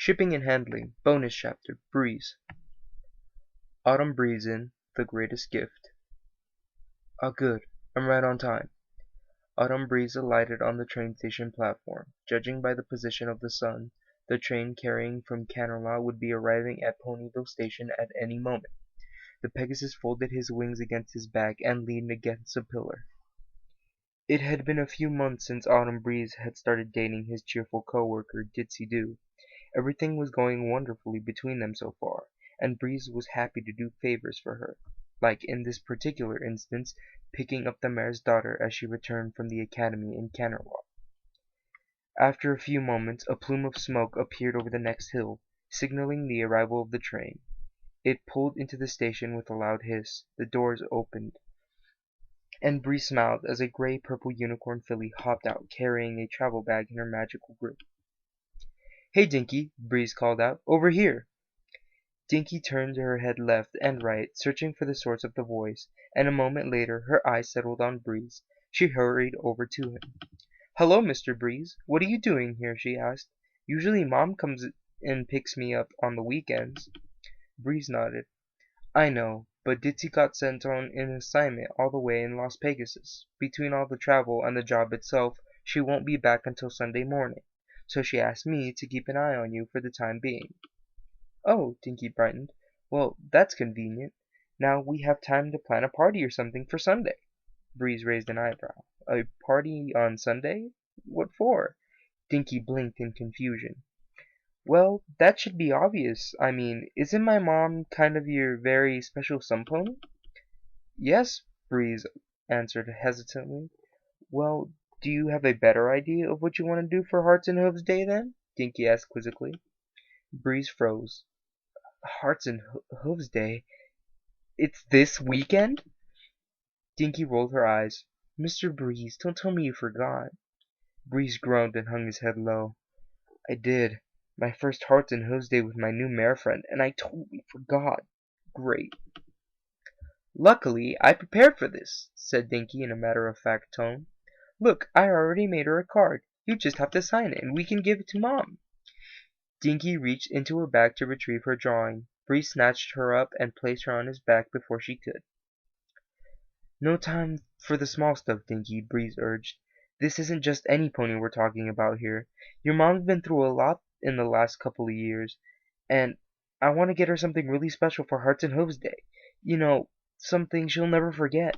Shipping and Handling, Bonus Chapter, Breeze. Autumn breeze in, the greatest gift. Ah, good. I'm right on time. Autumn breeze alighted on the train station platform. Judging by the position of the sun, the train carrying from Canterlot would be arriving at Ponyville Station at any moment. The Pegasus folded his wings against his back and leaned against a pillar. It had been a few months since Autumn Breeze had started dating his cheerful co-worker, Ditsy Doo. Everything was going wonderfully between them so far, and Breeze was happy to do favors for her, like in this particular instance, picking up the mayor's daughter as she returned from the academy in Canterlot. After a few moments, a plume of smoke appeared over the next hill, signaling the arrival of the train. It pulled into the station with a loud hiss. The doors opened, and Bree smiled as a gray-purple unicorn filly hopped out, carrying a travel bag in her magical grip. "Hey, Dinky," Breeze called out. "Over here!" Dinky turned her head left and right, searching for the source of the voice, and a moment later her eyes settled on Breeze. She hurried over to him. "Hello, Mr. Breeze. What are you doing here?" she asked. "Usually Mom comes and picks me up on the weekends." Breeze nodded. "I know, but Ditsy got sent on an assignment all the way in Las Pegasus. Between all the travel and the job itself, she won't be back until Sunday morning, so she asked me to keep an eye on you for the time being." "Oh," Dinky brightened. "Well, that's convenient. Now we have time to plan a party or something for Sunday." Breeze raised an eyebrow. "A party on Sunday? What for?" Dinky blinked in confusion. "Well, that should be obvious. I mean, isn't my mom kind of your very special sun pony?" "Yes," Breeze answered hesitantly. "Well, do you have a better idea of what you want to do for Hearts and Hooves Day, then?" Dinky asked quizzically. Breeze froze. "Hearts and Hooves Day? It's this weekend?" Dinky rolled her eyes. "Mr. Breeze, don't tell me you forgot." Breeze groaned and hung his head low. "I did. My first Hearts and Hooves Day with my new mare friend, and I totally forgot. Great." "Luckily, I prepared for this," said Dinky in a matter-of-fact tone. "Look, I already made her a card. You just have to sign it, and we can give it to Mom." Dinky reached into her bag to retrieve her drawing. Breeze snatched her up and placed her on his back before she could. "No time for the small stuff, Dinky," Breeze urged. "This isn't just any pony we're talking about here. Your mom's been through a lot in the last couple of years, and I want to get her something really special for Hearts and Hooves Day. You know, something she'll never forget."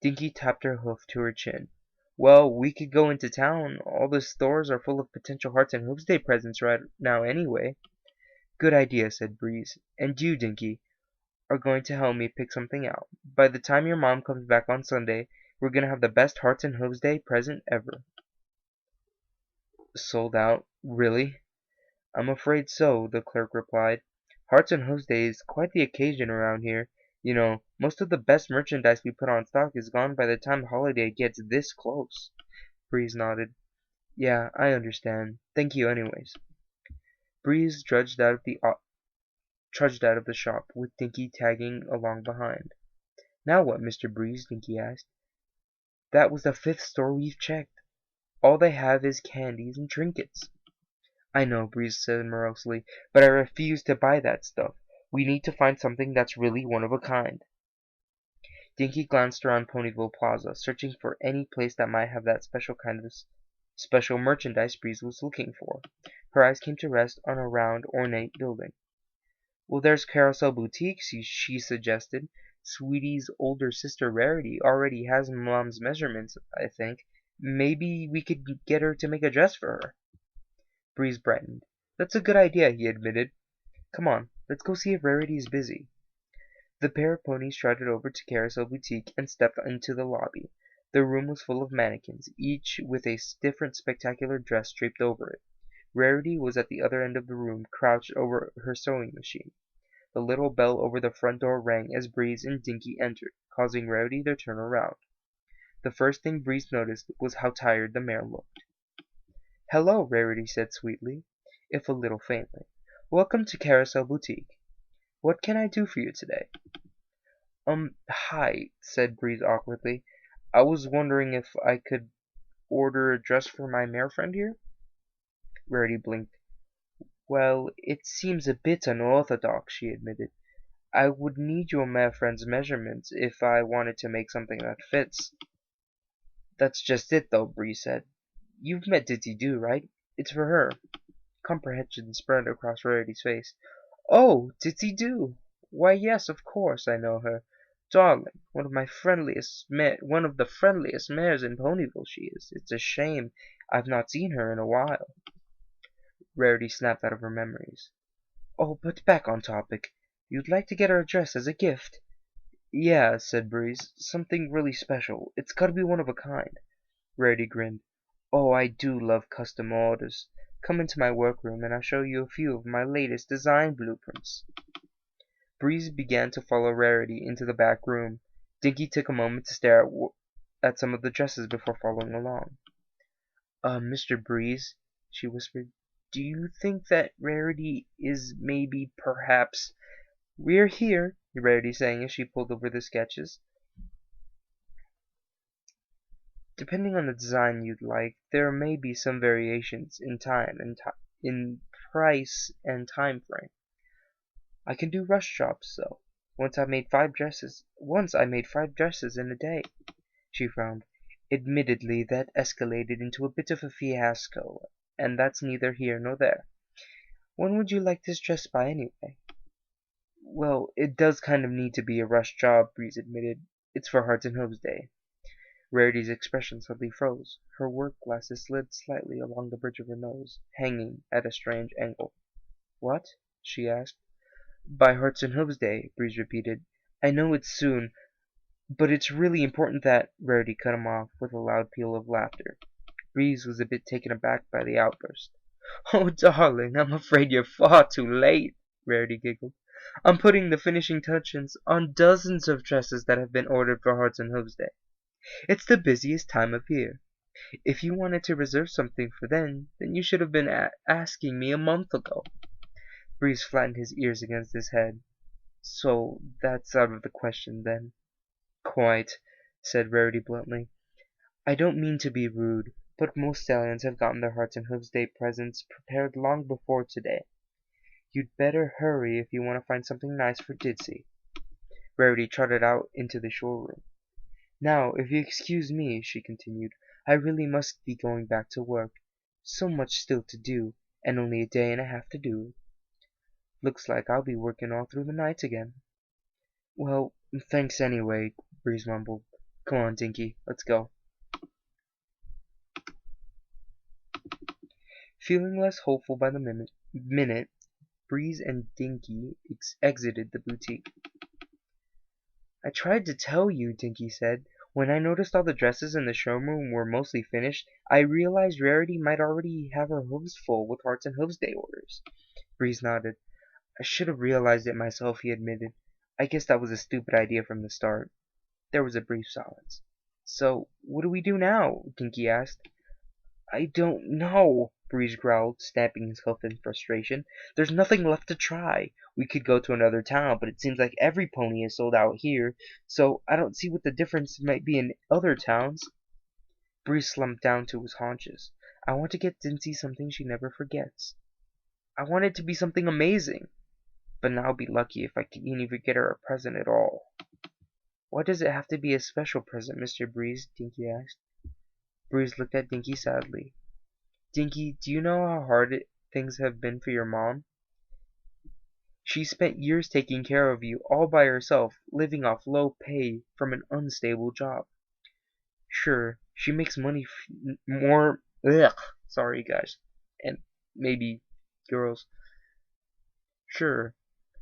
Dinky tapped her hoof to her chin. "Well, we could go into town. All the stores are full of potential Hearts and Hooves Day presents right now anyway." "Good idea," said Breeze. "And you, Dinky, are going to help me pick something out. By the time your mom comes back on Sunday, we're going to have the best Hearts and Hooves Day present ever." "Sold out? Really?" "I'm afraid so," the clerk replied. "Hearts and Hooves Day is quite the occasion around here. You know, most of the best merchandise we put on stock is gone by the time the holiday gets this close." Breeze nodded. "Yeah, I understand. Thank you anyways." Breeze trudged out of the shop, with Dinky tagging along behind. "Now what, Mr. Breeze?" Dinky asked. "That was the 5th store we've checked. All they have is candies and trinkets." "I know," Breeze said morosely, "but I refuse to buy that stuff. We need to find something that's really one of a kind." Dinky glanced around Ponyville Plaza, searching for any place that might have that special kind of special merchandise Breeze was looking for. Her eyes came to rest on a round, ornate building. "Well, there's Carousel Boutique," she suggested. "Sweetie's older sister Rarity already has Mom's measurements, I think. Maybe we could get her to make a dress for her." Breeze brightened. "That's a good idea," he admitted. "Come on, let's go see if Rarity is busy." The pair of ponies trotted over to Carousel Boutique and stepped into the lobby. The room was full of mannequins, each with a different spectacular dress draped over it. Rarity was at the other end of the room, crouched over her sewing machine. The little bell over the front door rang as Breeze and Dinky entered, causing Rarity to turn around. The first thing Breeze noticed was how tired the mare looked. "Hello," Rarity said sweetly, if a little faintly. "Welcome to Carousel Boutique. What can I do for you today?" Hi," said Breeze awkwardly. "I was wondering if I could order a dress for my mare friend here?" Rarity blinked. Well, it seems a bit unorthodox, she admitted. I would need your friend's measurements if I wanted to make something that fits. That's just it, though, Bree said. You've met Ditsy Do, right? It's for her. Comprehension spread across Rarity's face. Oh, Ditsy Do! Why, yes, of course I know her. Darling, one of the friendliest mares in Ponyville she is. It's a shame I've not seen her in a while. Rarity snapped out of her memories. Oh, but back on topic. You'd like to get her a dress as a gift? Yeah, said Breeze. Something really special. It's gotta be one of a kind. Rarity grinned. Oh, I do love custom orders. Come into my workroom and I'll show you a few of my latest design blueprints. Breeze began to follow Rarity into the back room. Dinky took a moment to stare at some of the dresses before following along. Mr. Breeze, she whispered, do you think that Rarity is perhaps... We're here, Rarity sang as she pulled over the sketches. Depending on the design you'd like, there may be some variations in in price and time frame. I can do rush jobs, though. Once I made 5 dresses in a day. She frowned. Admittedly, that escalated into a bit of a fiasco, and that's neither here nor there. When would you like this dress by, anyway? Well, it does kind of need to be a rush job, Breeze admitted. It's for Hearts and Hooves Day. Rarity's expression suddenly froze. Her work glasses slid slightly along the bridge of her nose, hanging at a strange angle. What? She asked. By Hearts and Hooves Day, Breeze repeated. I know it's soon, but it's really important that... Rarity cut him off with a loud peal of laughter. Breeze was a bit taken aback by the outburst. Oh, darling, I'm afraid you're far too late, Rarity giggled. I'm putting the finishing touches on dozens of dresses that have been ordered for Hearts and Hooves Day. It's the busiest time of year. If you wanted to reserve something for then you should have been asking me a month ago. Breeze flattened his ears against his head. So that's out of the question, then. Quite, said Rarity bluntly. I don't mean to be rude, but most stallions have gotten their Hearts and Hooves Day presents prepared long before today. You'd better hurry if you want to find something nice for Ditsy. Rarity trotted out into the showroom. Now, if you excuse me, she continued, I really must be going back to work. So much still to do, and only a day and a half to do it. Looks like I'll be working all through the night again. Well, thanks anyway, Breeze mumbled. Come on, Dinky, let's go. Feeling less hopeful by the minute, Breeze and Dinky exited the boutique. I tried to tell you, Dinky said. When I noticed all the dresses in the showroom were mostly finished, I realized Rarity might already have her hooves full with Hearts and Hooves Day orders. Breeze nodded. I should have realized it myself, he admitted. I guess that was a stupid idea from the start. There was a brief silence. So, what do we do now? Dinky asked. I don't know, Breeze growled, stamping his hoof in frustration. There's nothing left to try. We could go to another town, but it seems like every pony is sold out here, so I don't see what the difference might be in other towns. Breeze slumped down to his haunches. I want to get Dinty something she never forgets. I want it to be something amazing. But now I'll be lucky if I can even get her a present at all. Why does it have to be a special present, Mr. Breeze? Dinky asked. Breeze looked at Dinky sadly. Dinky, do you know how hard things have been for your mom? She spent years taking care of you all by herself, living off low pay from an unstable job. Sure, she makes money more... Ugh, sorry, guys. And maybe girls. Sure,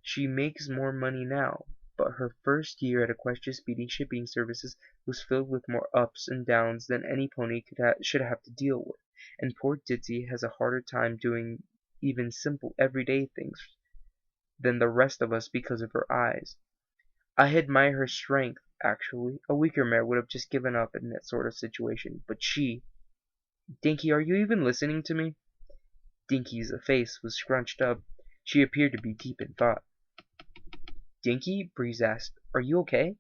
she makes more money now, but her first year at Equestria Speedy Shipping Services was filled with more ups and downs than any pony should have to deal with, and poor Ditsy has a harder time doing even simple everyday things than the rest of us because of her eyes. I admire her strength, actually. A weaker mare would have just given up in that sort of situation, but she... Dinky, are you even listening to me? Dinky's face was scrunched up. She appeared to be deep in thought. Dinky? Breeze asked. Are you okay?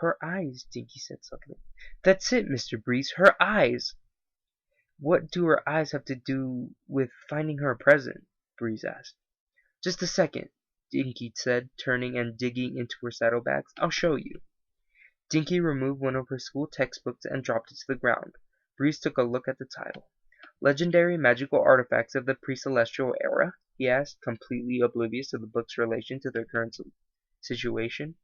Her eyes, Dinky said suddenly. That's it, Mr. Breeze, her eyes! What do her eyes have to do with finding her a present? Breeze asked. Just a second, Dinky said, turning and digging into her saddlebags. I'll show you. Dinky removed one of her school textbooks and dropped it to the ground. Breeze took a look at the title. Legendary Magical Artifacts of the Pre-Celestial Era? He asked, completely oblivious of the book's relation to their current situation.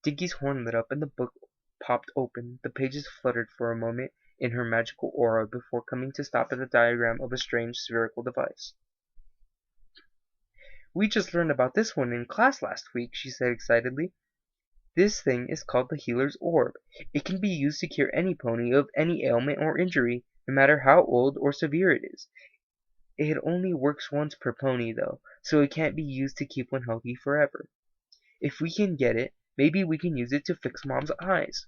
Dinky's horn lit up and the book popped open. The pages fluttered for a moment in her magical aura before coming to stop at the diagram of a strange spherical device. We just learned about this one in class last week, she said excitedly. This thing is called the Healer's Orb. It can be used to cure any pony of any ailment or injury, no matter how old or severe it is. It only works once per pony, though, so it can't be used to keep one healthy forever. If we can get it, maybe we can use it to fix Mom's eyes.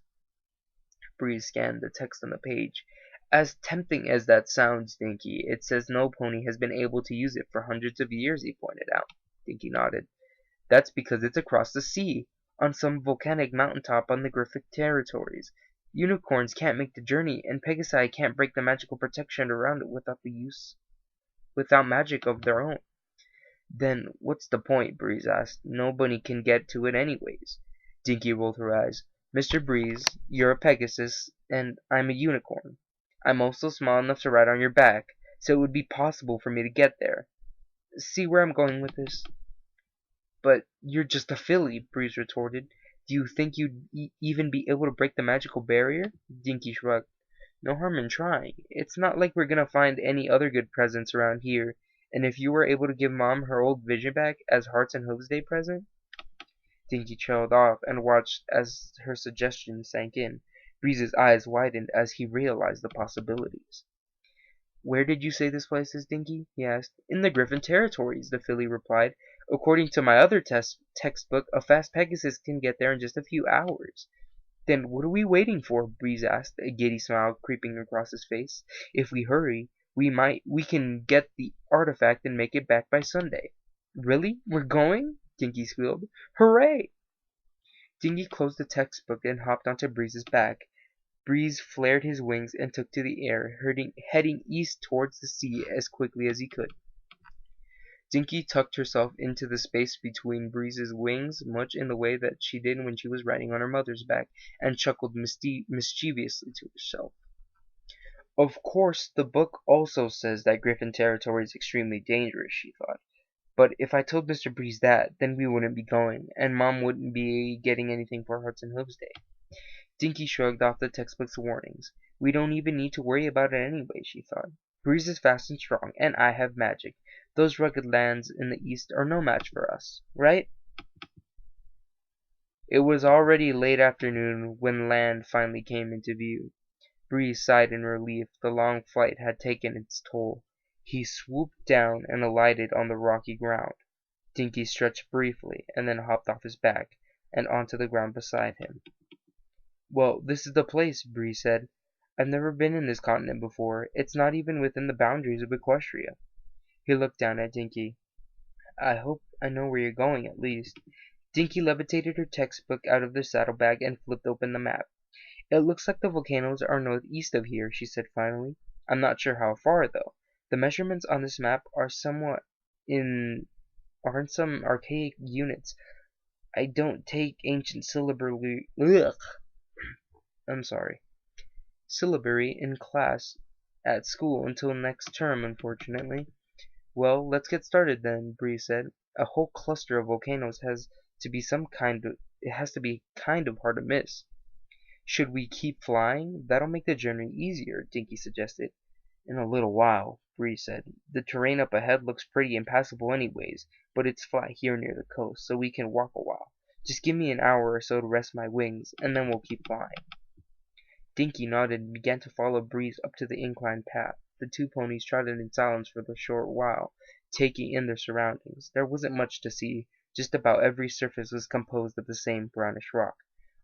Breeze scanned the text on the page. As tempting as that sounds, Dinky, it says no pony has been able to use it for hundreds of years, he pointed out. Dinky nodded. That's because it's across the sea, on some volcanic mountaintop on the Griffith territories. Unicorns can't make the journey, and Pegasi can't break the magical protection around it without magic of their own. Then what's the point? Breeze asked. Nobody can get to it anyways. Dinky rolled her eyes. Mr. Breeze, you're a Pegasus, and I'm a unicorn. I'm also small enough to ride on your back, so it would be possible for me to get there. See where I'm going with this? But you're just a filly, Breeze retorted. Do you think you'd even be able to break the magical barrier? Dinky shrugged. No harm in trying. It's not like we're gonna find any other good presents around here, and if you were able to give Mom her old vision back as Hearts and Hooves Day present? Dinky trailed off and watched as her suggestion sank in. Breeze's eyes widened as he realized the possibilities. Where did you say this place is, Dinky? He asked. In the Griffin territories, the filly replied. According to my other textbook, a fast Pegasus can get there in just a few hours. Then what are we waiting for? Breeze asked, a giddy smile creeping across his face. If we hurry, we can get the artifact and make it back by Sunday. Really? We're going? Dinky squealed. Hooray! Dinky closed the textbook and hopped onto Breeze's back. Breeze flared his wings and took to the air, heading east towards the sea as quickly as he could. Dinky tucked herself into the space between Breeze's wings, much in the way that she did when she was riding on her mother's back, and chuckled mischievously to herself. Of course, the book also says that Griffin territory is extremely dangerous, she thought. But if I told Mr. Breeze that, then we wouldn't be going, and Mom wouldn't be getting anything for Hearts and Hooves Day. Dinky shrugged off the textbook's warnings. We don't even need to worry about it anyway, she thought. Breeze is fast and strong, and I have magic. Those rugged lands in the east are no match for us, right? It was already late afternoon when land finally came into view. Breeze sighed in relief. The long flight had taken its toll. He swooped down and alighted on the rocky ground. Dinky stretched briefly, and then hopped off his back, and onto the ground beside him. Well, this is the place, Breeze said. I've never been in this continent before. It's not even within the boundaries of Equestria. He looked down at Dinky. I hope I know where you're going, at least. Dinky levitated her textbook out of the saddlebag and flipped open the map. It looks like the volcanoes are northeast of here, she said finally. I'm not sure how far, though. The measurements on this map are somewhat in some archaic units. I don't take ancient syllabary in class at school until next term, unfortunately. Well, let's get started then, Bree said. A whole cluster of volcanoes has to be kind of hard to miss. Should we keep flying? That'll make the journey easier, Dinky suggested. In a little while, Bree said. The terrain up ahead looks pretty impassable anyways, but it's flat here near the coast, so we can walk a while. Just give me an hour or so to rest my wings, and then we'll keep flying. Dinky nodded and began to follow Breeze up to the inclined path. The two ponies trotted in silence for a short while, taking in their surroundings. There wasn't much to see. Just about every surface was composed of the same brownish rock.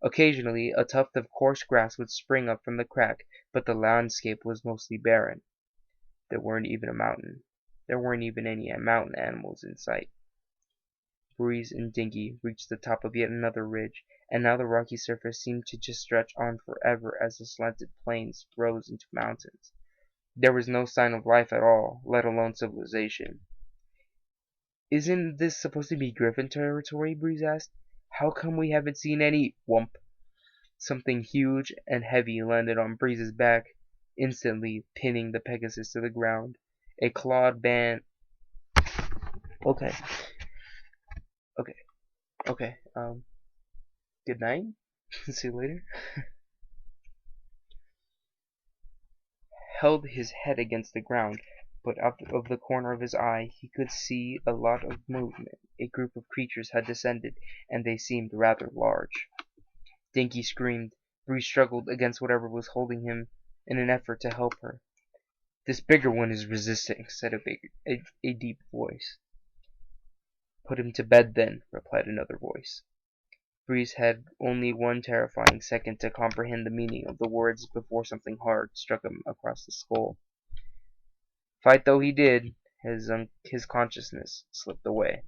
Occasionally, a tuft of coarse grass would spring up from the crack, but the landscape was mostly barren. There weren't even any mountain animals in sight. Breeze and Dinky reached the top of yet another ridge, and now the rocky surface seemed to just stretch on forever as the slanted plains rose into mountains. There was no sign of life at all, let alone civilization. Isn't this supposed to be Griffin territory? Breeze asked. How come we haven't seen any whump? Something huge and heavy landed on Breeze's back, instantly pinning the Pegasus to the ground. A clawed band. Okay, okay, okay. Good night. See you later. Held his head against the ground, but out of the corner of his eye he could see a lot of movement. A group of creatures had descended, and they seemed rather large. Dinky screamed. Bree struggled against whatever was holding him in an effort to help her. This bigger one is resisting, said a deep voice. Put him to bed then, replied another voice. Breeze had only one terrifying second to comprehend the meaning of the words before something hard struck him across the skull. Fight though he did, his consciousness slipped away.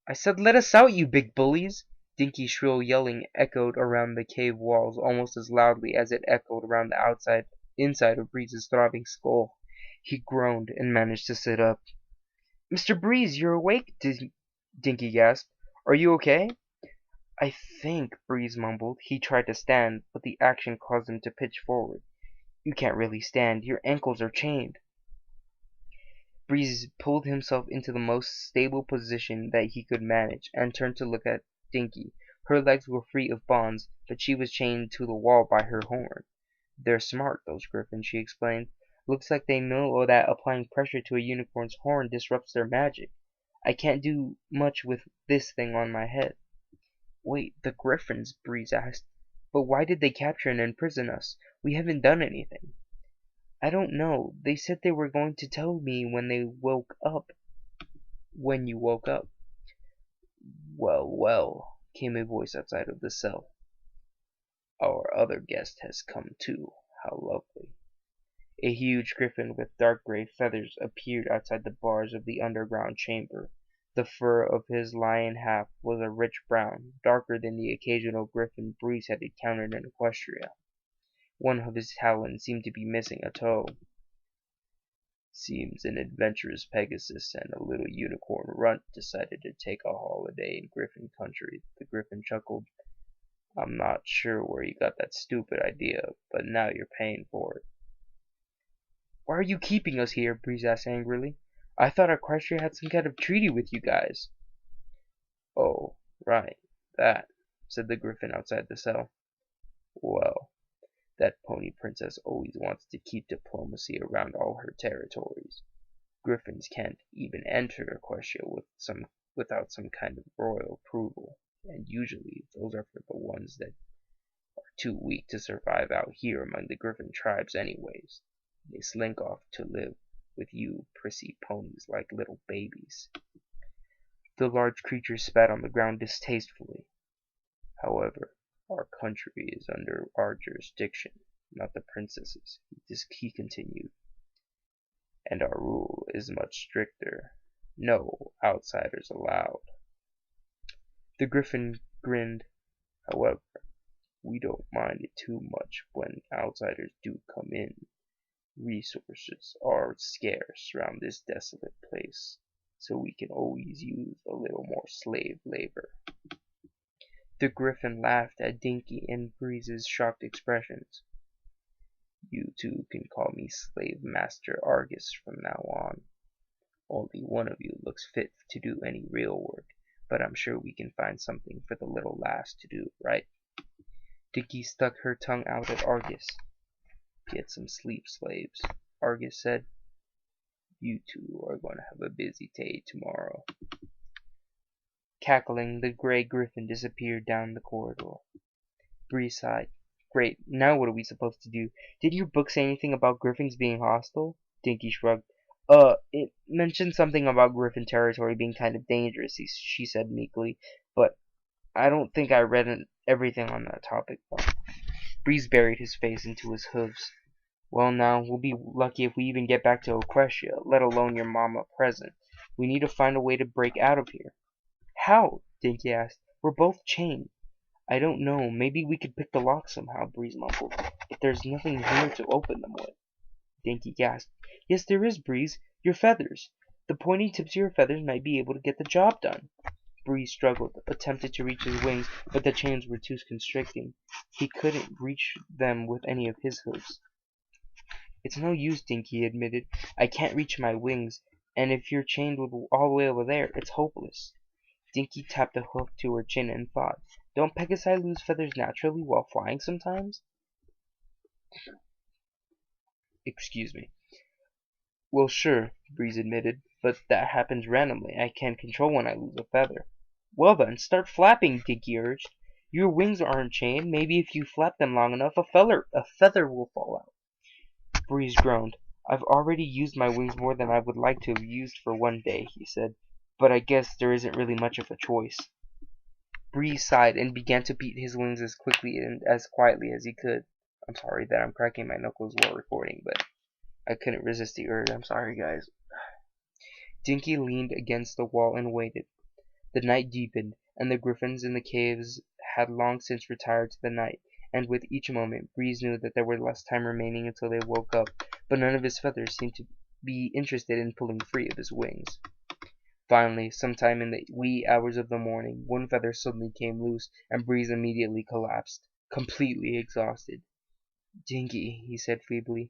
I said let us out, you big bullies! Dinky's shrill yelling echoed around the cave walls almost as loudly as it echoed around the inside of Breeze's throbbing skull. He groaned and managed to sit up. Mr. Breeze, you're awake, Dinky gasped. Are you okay? I think, Breeze mumbled. He tried to stand, but the action caused him to pitch forward. You can't really stand. Your ankles are chained. Breeze pulled himself into the most stable position that he could manage, and turned to look at Dinky. Her legs were free of bonds, but she was chained to the wall by her horn. They're smart, those griffins, she explained. Looks like they know that applying pressure to a unicorn's horn disrupts their magic. I can't do much with this thing on my head. Wait, the griffins? Breeze asked. But why did they capture and imprison us? We haven't done anything. I don't know. They said they were going to tell me when they woke up. When you woke up. Well, well, came a voice outside of the cell. Our other guest has come too. How lovely. A huge griffin with dark gray feathers appeared outside the bars of the underground chamber. The fur of his lion half was a rich brown, darker than the occasional griffin Breeze had encountered in Equestria. One of his talons seemed to be missing a toe. Seems an adventurous Pegasus and a little unicorn runt decided to take a holiday in Griffin country. The griffin chuckled. I'm not sure where you got that stupid idea, but now you're paying for it. Why are you keeping us here? Breeze asked angrily. I thought Equestria had some kind of treaty with you guys. Oh, right, that, said the griffin outside the cell. Well, that pony princess always wants to keep diplomacy around all her territories. Griffins can't even enter Equestria without some kind of royal approval, and usually those are for the ones that are too weak to survive out here among the griffin tribes anyways. They slink off to live with you prissy ponies like little babies. The large creature spat on the ground distastefully. However, our country is under our jurisdiction, not the princess's, he continued. And our rule is much stricter. No outsiders allowed. The griffin grinned. However, we don't mind it too much when outsiders do come in. Resources are scarce around this desolate place, so we can always use a little more slave labor. The griffin laughed at Dinky and Breeze's shocked expressions. You two can call me Slave Master Argus from now on. Only one of you looks fit to do any real work, but I'm sure we can find something for the little lass to do, right? Dinky stuck her tongue out at Argus. Get some sleep, slaves, Argus said. You two are going to have a busy day tomorrow. Cackling, the gray griffin disappeared down the corridor. Bree sighed. Great, now what are we supposed to do? Did your book say anything about griffins being hostile? Dinky shrugged. It mentioned something about griffin territory being kind of dangerous, she said meekly, but I don't think I read everything on that topic, though. Breeze buried his face into his hooves. Well now, we'll be lucky if we even get back to Equestria, let alone your mama present. We need to find a way to break out of here. How? Dinky asked. We're both chained. I don't know. Maybe we could pick the lock somehow, Breeze mumbled. But there's nothing here to open them with. Dinky gasped. Yes, there is, Breeze. Your feathers. The pointy tips of your feathers might be able to get the job done. Breeze struggled, attempted to reach his wings, but the chains were too constricting. He couldn't reach them with any of his hooves. It's no use, Dinky admitted. I can't reach my wings, and if you're chained all the way over there, it's hopeless. Dinky tapped a hoof to her chin and thought, don't pegasi lose feathers naturally while flying sometimes? Excuse me. Well, sure, Breeze admitted, but that happens randomly. I can't control when I lose a feather. Well then, start flapping, Dinky urged. Your wings aren't chained. Maybe if you flap them long enough, a feather will fall out. Breeze groaned. I've already used my wings more than I would like to have used for one day, he said, but I guess there isn't really much of a choice. Breeze sighed and began to beat his wings as quickly and as quietly as he could. I'm sorry that I'm cracking my knuckles while recording, but I couldn't resist the urge. I'm sorry, guys. Dinky leaned against the wall and waited. The night deepened, and the griffins in the caves had long since retired to the night, and with each moment Breeze knew that there was less time remaining until they woke up, but none of his feathers seemed to be interested in pulling free of his wings. Finally, sometime in the wee hours of the morning, one feather suddenly came loose, and Breeze immediately collapsed, completely exhausted. Dinky, he said feebly,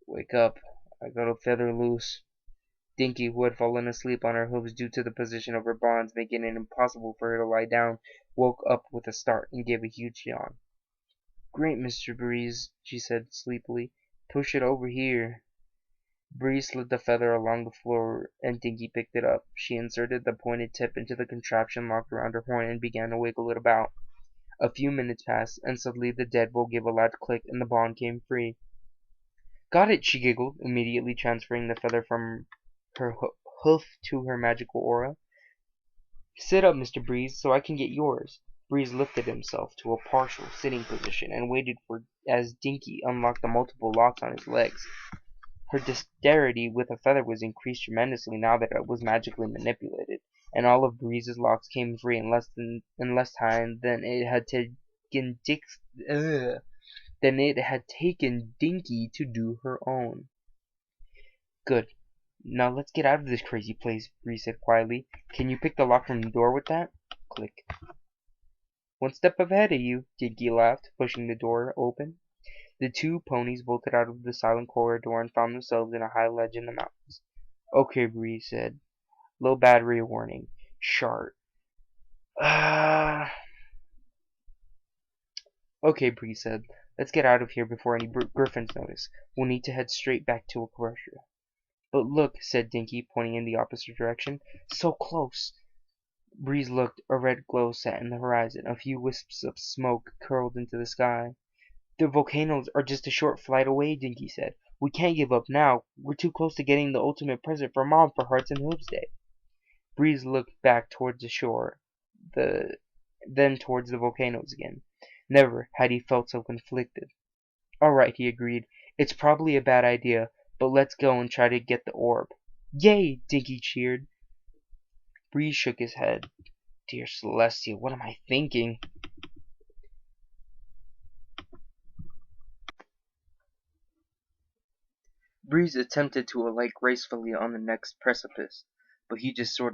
wake up. I got a feather loose. Dinky, who had fallen asleep on her hooves due to the position of her bonds making it impossible for her to lie down, woke up with a start and gave a huge yawn. Great, Mr. Breeze, she said sleepily. Push it over here. Breeze slid the feather along the floor, and Dinky picked it up. She inserted the pointed tip into the contraption locked around her horn and began to wiggle it about. A few minutes passed, and suddenly the deadbolt gave a loud click and the bond came free. Got it, she giggled, immediately transferring the feather from her hoof to her magical aura. Sit up, Mr. Breeze, so I can get yours. Breeze lifted himself to a partial sitting position and waited for as Dinky unlocked the multiple locks on his legs. Her dexterity with a feather was increased tremendously now that it was magically manipulated, and all of Breeze's locks came free in less time than it had taken Dinky to do her own. Good. Now let's get out of this crazy place, Breeze said quietly. Can you pick the lock from the door with that? Click. One step ahead of you, Dinky laughed, pushing the door open. The two ponies bolted out of the silent corridor and found themselves in a high ledge in the mountains. Okay, Breeze said. Low battery warning. Shart. Okay, Breeze said. Let's get out of here before any griffins notice. We'll need to head straight back to a crusher. But look, said Dinky, pointing in the opposite direction. So close. Breeze looked. A red glow sat in the horizon. A few wisps of smoke curled into the sky. The volcanoes are just a short flight away, Dinky said. We can't give up now. We're too close to getting the ultimate present for Mom for Hearts and Hooves Day. Breeze looked back towards the shore, then towards the volcanoes again. Never had he felt so conflicted. All right, he agreed. It's probably a bad idea, but let's go and try to get the orb. Yay! Dinky cheered. Breeze shook his head. Dear Celestia, what am I thinking? Breeze attempted to alight gracefully on the next precipice, but he just sort of